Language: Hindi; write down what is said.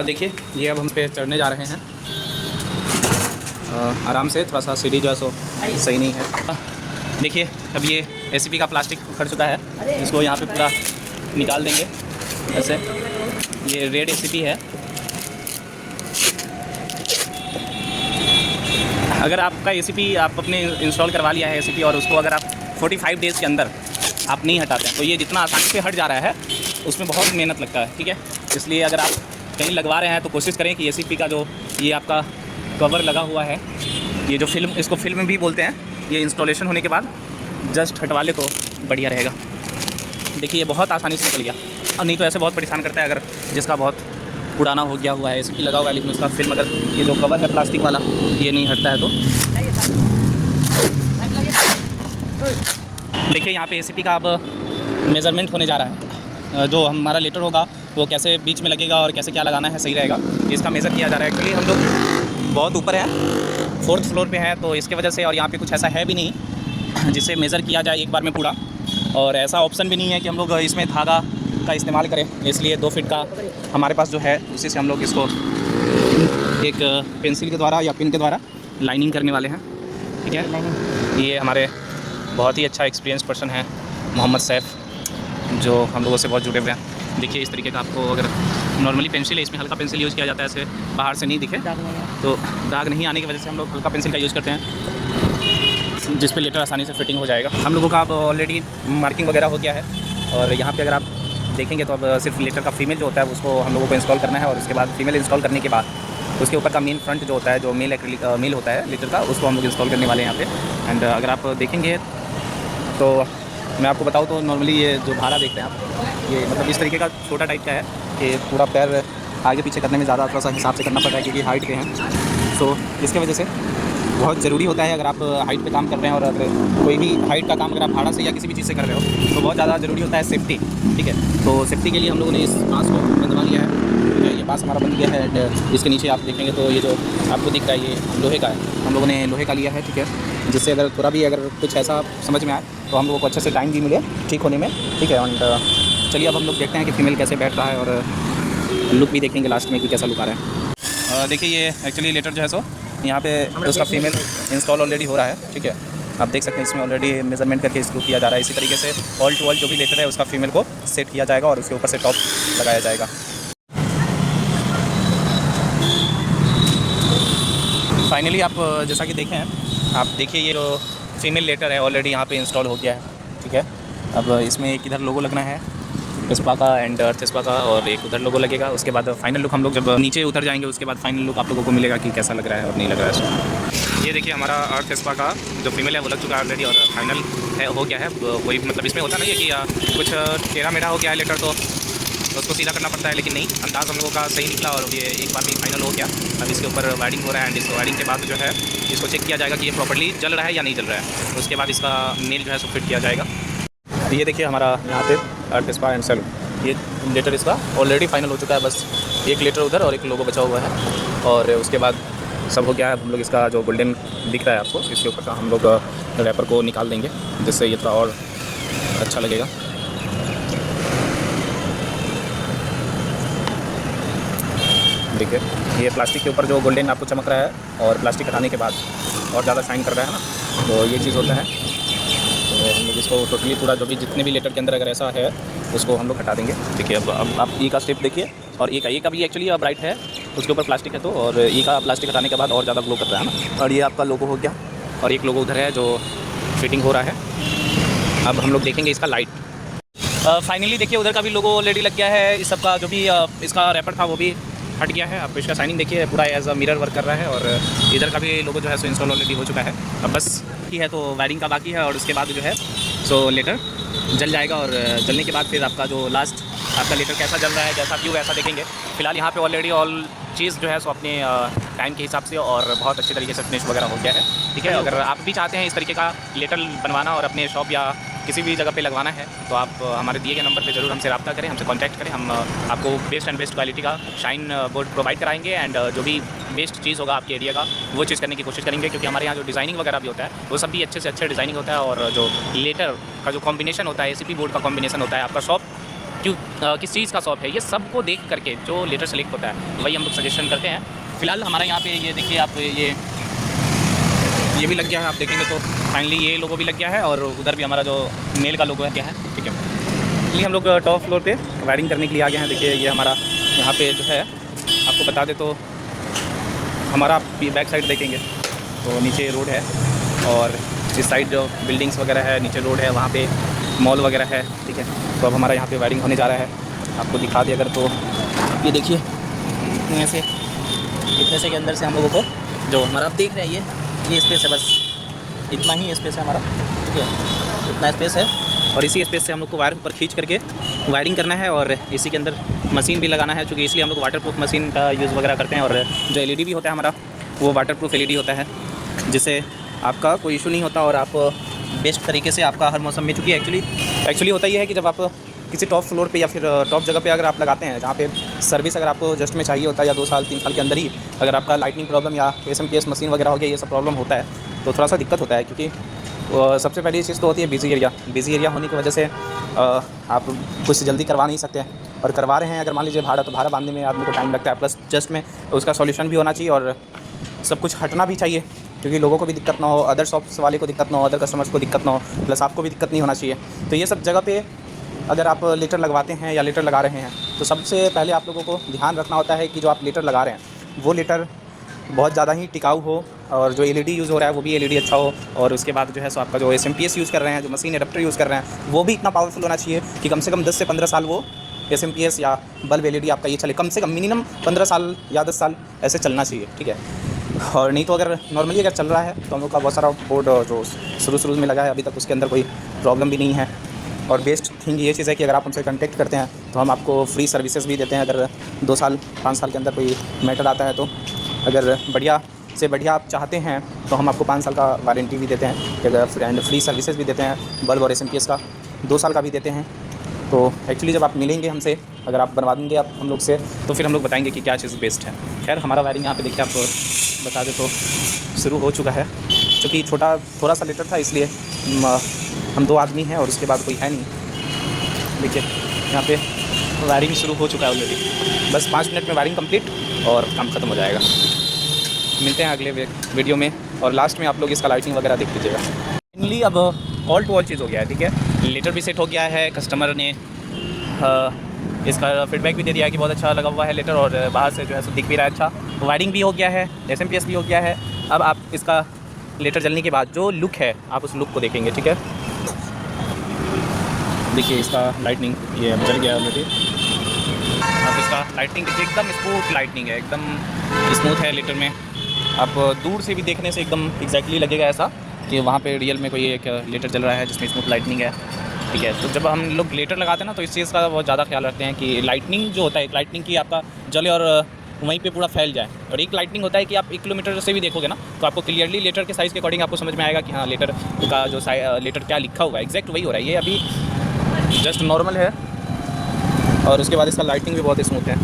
देखिए ये अब हम पे चढ़ने जा रहे हैं। आराम से, थोड़ा सा सीढ़ी जो है सो सही नहीं है। देखिए अब ये एसीपी का प्लास्टिक उखड़ चुका है, इसको यहाँ पे पूरा निकाल देंगे ऐसे। ये रेड एसीपी है। अगर आपका एसीपी आप अपने इंस्टॉल करवा लिया है एसीपी, और उसको अगर आप 45 डेज़ के अंदर आप नहीं हटाते हैं तो ये जितना आसानी से हट जा रहा है उसमें बहुत मेहनत लगता है, ठीक है। इसलिए अगर आप कहीं लगवा रहे हैं तो कोशिश करें कि एसीपी का जो ये आपका कवर लगा हुआ है, ये जो फिल्म, इसको फिल्म भी बोलते हैं, ये इंस्टॉलेशन होने के बाद जस्ट हटवा ले तो बढ़िया रहेगा। देखिए ये बहुत आसानी से चल गया, और नहीं तो ऐसे बहुत परेशान करता है अगर जिसका बहुत पुराना हो गया हुआ है, एसीपी लगा हुआ है लेकिन उसका फिल्म, अगर ये जो कवर है प्लास्टिक वाला ये नहीं हटता है तो। देखिए यहाँ पे एसीपी का अब मेज़रमेंट होने जा रहा है। जो हमारा लीटर होगा वो कैसे बीच में लगेगा और कैसे क्या लगाना है सही रहेगा, इसका मेज़र किया जा रहा है। एक्चुअली हम लोग बहुत ऊपर है, 4th फ्लोर पे है, तो इसके वजह से, और यहाँ पे कुछ ऐसा है भी नहीं जिससे मेज़र किया जाए एक बार में पूरा, और ऐसा ऑप्शन भी नहीं है कि हम लोग इसमें धागा का इस्तेमाल करें। इसलिए 2 फीट का हमारे पास जो है उसी से हम लोग इसको एक पेंसिल के द्वारा या पिन के द्वारा लाइनिंग करने वाले हैं, ठीक है। ये हमारे बहुत ही अच्छा एक्सपीरियंस पर्सन है मोहम्मद सैफ, जो हम लोगों से बहुत जुड़े हुए हैं। देखिए इस तरीके का आपको, अगर नॉर्मली पेंसिल है, इसमें हल्का पेंसिल यूज़ किया जाता है, ऐसे बाहर से नहीं दिखे तो दाग नहीं आने की वजह से हम लोग हल्का पेंसिल का यूज़ करते हैं, जिस पे लेटर आसानी से फिटिंग हो जाएगा। हम लोगों का अब ऑलरेडी मार्किंग वगैरह हो गया है, और यहाँ पे अगर आप देखेंगे तो अब सिर्फ लेटर का फीमेल जो होता है उसको हम लोगों को इंस्टॉल करना है, और उसके बाद फीमेल इंस्टॉल करने के बाद उसके ऊपर का मेन फ्रंट जो होता है, जो मेल होता है लेटर का, उसको हम लोग इंस्टॉल करने वाले हैं यहाँ पे। एंड अगर आप देखेंगे तो मैं आपको बताऊँ तो नॉर्मली ये जो भाला देखते हैं आप, ये मतलब इस तरीके का छोटा टाइप का है कि पूरा पैर आगे पीछे करने में ज़्यादा थोड़ा सा हिसाब से करना पड़ता है, क्योंकि हाइट पे हैं। सो इसके वजह से बहुत ज़रूरी होता है, अगर आप हाइट पे काम कर रहे हैं, और अगर कोई भी हाइट का काम अगर आप भाड़ा से या किसी भी चीज़ से कर रहे हो तो बहुत ज़्यादा ज़रूरी होता है सेफ्टी, ठीक है। तो सेफ्टी के लिए हम लोगों ने इस बांस को बनवा लिया है। ये बांस हमारा बन गया है। इसके नीचे आप देखेंगे तो ये जो आपको दिख रहा है ये लोहे का है, हम लोगों ने लोहे का लिया है, ठीक है, जिससे अगर थोड़ा भी अगर कुछ ऐसा समझ में आए तो हम लोगों को अच्छे से टाइम भी मिले ठीक होने में, ठीक है। एंड चलिए अब हम लोग देखते हैं कि फीमेल कैसे बैठ रहा है, और लुक भी देखेंगे लास्ट में कि कैसा लुक आ रहा है। देखिए ये एक्चुअली लेटर जो है सो यहाँ पे उसका फीमेल इंस्टॉल ऑलरेडी हो रहा है, ठीक है। आप देख सकते हैं इसमें ऑलरेडी मेजरमेंट करके इसको किया जा रहा है। इसी तरीके से ऑल टू ऑल जो भी लेटर है उसका फीमेल को सेट किया जाएगा और उसके ऊपर से टॉप लगाया जाएगा। फाइनली आप जैसा कि देखें, आप देखिए ये जो फीमेल लेटर है ऑलरेडी यहाँ पे इंस्टॉल हो गया है, ठीक है। अब इसमें एक इधर लोगो लगना है स्पा का एंड अर्थ स्पा का, और एक उधर लोगो लगेगा। उसके बाद फाइनल लुक हम लोग जब नीचे उतर जाएंगे उसके बाद फाइनल लुक आप लोगों को मिलेगा कि कैसा लग रहा है और नहीं लग रहा है। ये देखिए हमारा अर्थ स्पा का जो फीमेल है वो लग चुका है ऑलरेडी, और फाइनल है हो गया है। कोई मतलब इसमें होता नहीं है कि कुछ टेढ़ा मेढ़ा हो गया है लेटर तो उसको सीधा करना पड़ता है, लेकिन नहीं, अंदाज़ हम लोगों का सही निकला और ये एक बार में फाइनल हो गया। अब इसके ऊपर वायरिंग हो रहा है, एंड इसको वायरिंग के बाद जो है इसको चेक किया जाएगा कि ये प्रॉपर्ली जल रहा है या नहीं जल रहा है। उसके बाद इसका मेल जो है सो फिट किया जाएगा। ये देखिए हमारा यहाँ पे अर्थ स्पा एंड सेल, ये लेटर इसका ऑलरेडी फाइनल हो चुका है। बस एक लेटर उधर और एक लोगो बचा हुआ है, और उसके बाद सब हो गया है। हम लोग इसका जो गोल्डन दिख रहा है आपको, इसके ऊपर का हम लोग रैपर को निकाल देंगे, जिससे ये थोड़ा और अच्छा लगेगा। देखिए ये प्लास्टिक के ऊपर जो गोल्डन आपको चमक रहा है और प्लास्टिक हटाने के बाद और ज़्यादा शाइन कर रहा है ना, तो ये चीज़ होता है। तो हम लोग इसको टोटली पूरा जो भी जितने भी लेटर के अंदर अगर ऐसा है उसको हम लोग हटा देंगे। देखिए अब आप ई का स्टेप देखिए, और ई का भी एक्चुअली ब्राइट है, उसके ऊपर प्लास्टिक है, तो और ई का प्लास्टिक हटाने के बाद और ज़्यादा ग्लो कर रहा है ना। और ये आपका लोगो हो गया, और एक लोगो उधर है जो फिटिंग हो रहा है। अब हम लोग देखेंगे इसका लाइट। फाइनली देखिए उधर का भी लोगो ऑलरेडी लग गया है। इस सब का जो भी इसका रैपर था वो भी हट गया है। अब इसका शाइनिंग देखिए पूरा एज अ मिरर वर्क कर रहा है, और इधर का भी लोगो जो है सो इंस्टॉल ऑलरेडी हो चुका है। अब बस की है तो वायरिंग का बाकी है, और उसके बाद जो है सो लेटर जल जाएगा, और जलने के बाद फिर आपका जो लास्ट आपका लेटर कैसा जल रहा है, जैसा व्यू वैसा देखेंगे। फिलहाल यहाँ पे ऑलरेडी ऑल चीज़ जो है सो अपने टाइम के हिसाब से और बहुत अच्छे तरीके से फिनिश वगैरह हो गया है, ठीक है। अगर आप भी चाहते हैं इस तरीके का लेटर बनवाना और अपने शॉप या किसी भी जगह पे लगवाना है तो आप हमारे दिए गए नंबर पे ज़रूर हमसे रब्ता करें, हमसे कांटेक्ट करें। हम आपको बेस्ट एंड बेस्ट क्वालिटी का शाइन बोर्ड प्रोवाइड कराएंगे, एंड जो भी बेस्ट चीज़ होगा आपके एरिया का वो चीज़ करने की कोशिश करेंगे, क्योंकि हमारे यहाँ जो डिज़ाइनिंग वगैरह भी होता है वो सब भी अच्छे से अच्छे डिज़ाइनिंग होता है, और जो लेटर का जो कॉम्बिनेशन होता है एसीपी बोर्ड का कॉम्बिनेशन होता है, आपका शॉप क्यों किस चीज़ का शॉप है, ये सबको देख करके जो लेटर सेलेक्ट होता है वही हम लोग सजेशन करते हैं। फ़िलहाल हमारा यहाँ पे ये देखिए आप, ये भी लग गया है, आप देखेंगे तो फाइनली ये लोगो भी लग गया है और उधर भी हमारा जो मेल का लोगो है क्या है, ठीक है। इसलिए हम लोग टॉप फ्लोर पे वायरिंग करने के लिए आ गए हैं। देखिए ये हमारा यहाँ पे जो है, आपको बता दें तो हमारा बैक साइड देखेंगे तो नीचे रोड है और इस साइड जो बिल्डिंग्स वगैरह है, नीचे रोड है, वहाँ पे मॉल वगैरह है, ठीक है। तो अब हमारा यहाँ पे वायरिंग होने जा रहा है। आपको दिखा दिया अगर तो ये देखिए इतने से के अंदर से हम लोगों को जो हमारा आप देख रहे हैं ये स्पेस है, बस इतना ही स्पेस है हमारा, ठीक है। इतना स्पेस है और इसी स्पेस से हम लोग को वायर ऊपर खींच करके वायरिंग करना है और इसी के अंदर मशीन भी लगाना है, क्योंकि इसलिए हम लोग वाटरप्रूफ मशीन का यूज़ वगैरह करते हैं। और जो एलईडी भी होता है हमारा वो वाटरप्रूफ एलईडी होता है, जिससे आपका कोई इशू नहीं होता और आप बेस्ट तरीके से आपका हर मौसम में, चूँकि एक्चुअली होता ही है कि जब आप किसी टॉप फ्लोर पे या फिर टॉप जगह पे अगर आप लगाते हैं जहाँ पे सर्विस अगर आपको जस्ट में चाहिए होता है या 2 साल 3 साल के अंदर ही अगर आपका लाइटनिंग प्रॉब्लम या एसएमपीएस मशीन वगैरह हो गया, ये सब प्रॉब्लम होता है तो थोड़ा सा दिक्कत होता है। क्योंकि सबसे पहली चीज़ तो होती है बिजी एरिया होने की वजह से आप कुछ जल्दी करवा नहीं सकते हैं, और करवा रहे हैं अगर मान लीजिए भाड़ा, तो भाड़ा बांधने में आदमी को टाइम लगता है, प्लस जस्ट में उसका सॉल्यूशन भी होना चाहिए और सब कुछ हटना भी चाहिए, क्योंकि लोगों को भी दिक्कत ना हो, अदर शॉप्स वाले को दिक्कत ना हो, अदर कस्टमर्स को दिक्कत ना हो, प्लस आपको भी दिक्कत नहीं होना चाहिए। तो ये सब जगह पे अगर आप लीटर लगवाते हैं या लीटर लगा रहे हैं तो सबसे पहले आप लोगों को ध्यान रखना होता है कि जो आप लीटर लगा रहे हैं वो लीटर बहुत ज़्यादा ही टिकाऊ हो और जो एलईडी यूज़ हो रहा है वो भी एलईडी अच्छा हो, और उसके बाद जो है सो आपका जो एसएमपीएस यूज़ कर रहे हैं, जो मशीन एडाप्टर यूज़ कर रहे हैं वो भी इतना पावरफुल होना चाहिए कि कम से कम 10 से 15 साल वो एसएमपीएस या बल्ब एलईडी आपका ये चले, कम से कम मिनिमम 15 साल या 10 साल ऐसे चलना चाहिए, ठीक है। और नहीं तो अगर नॉर्मली अगर चल रहा है तो हम लोग का बहुत सारा बोर्ड जो शुरू में लगा है अभी तक उसके अंदर कोई प्रॉब्लम भी नहीं है। और बेस्ट थिंग ये चीज़ है कि अगर आप हमसे कांटेक्ट करते हैं तो हम आपको फ्री सर्विसेज भी देते हैं। अगर 2 साल 5 साल के अंदर कोई मैटर आता है तो अगर बढ़िया से बढ़िया आप चाहते हैं तो हम आपको 5 साल का वारंटी भी देते हैं, अगर एंड फ्री सर्विसेज भी देते हैं, बल्ब और एसएमपीएस का 2 साल का भी देते हैं। तो एक्चुअली जब आप मिलेंगे हमसे, अगर आप बनवा देंगे आप हम लोग से, तो फिर हम लोग बताएंगे कि क्या चीज़ बेस्ट है। खैर हमारा वायरिंग यहाँ पे देखिए, आप बता दें तो शुरू हो चुका है, क्योंकि थोड़ा सा लीटर था इसलिए हम 2 आदमी हैं और उसके बाद कोई है नहीं। देखिए यहाँ पे वायरिंग शुरू हो चुका है ऑलरेडी, बस 5 मिनट में वायरिंग कंप्लीट और काम ख़त्म हो जाएगा। मिलते हैं अगले वीडियो में और लास्ट में आप लोग इसका लाइटिंग वगैरह देख लीजिएगा। फाइनली अब ऑल टू ऑल चीज़ हो गया है, ठीक है। लीटर भी सेट हो गया है, कस्टमर ने इसका फीडबैक भी दे दिया है कि बहुत अच्छा लगा हुआ है लीटर, और बाहर से जो है सो दिख भी रहा है अच्छा। वायरिंग भी हो गया है, एसएमपीएस भी हो गया है। अब आप इसका लीटर जलने के बाद जो लुक है आप उस लुक को देखेंगे, ठीक है। देखिए इसका लाइटनिंग ये अब जल गया ऑलरेडी। अब इसका लाइटनिंग देखिए, एकदम स्मूथ लाइटनिंग है, एकदम स्मूथ है लीटर में। आप दूर से भी देखने से एकदम एग्जैक्टली लगेगा ऐसा कि वहाँ पे रियल में कोई एक लीटर जल रहा है जिसमें स्मूथ लाइटनिंग है, ठीक है। तो जब हम लोग लीटर लगाते हैं ना तो इस चीज़ का बहुत ज़्यादा ख्याल रखते हैं कि लाइटनिंग जो होता है, लाइटनिंग की आपका जले और वहीं पे पूरा फैल जाए। और एक लाइटनिंग होता है कि आप 1 किलोमीटर से भी देखोगे ना तो आपको क्लियरली लीटर के साइज़ के अकॉर्डिंग आपको समझ में आएगा कि हाँ लीटर का जो लीटर क्या लिखा हुआ है एग्जैक्ट वही हो रहा है। ये अभी जस्ट नॉर्मल है और उसके बाद इसका लाइटनिंग भी बहुत स्मूथ है।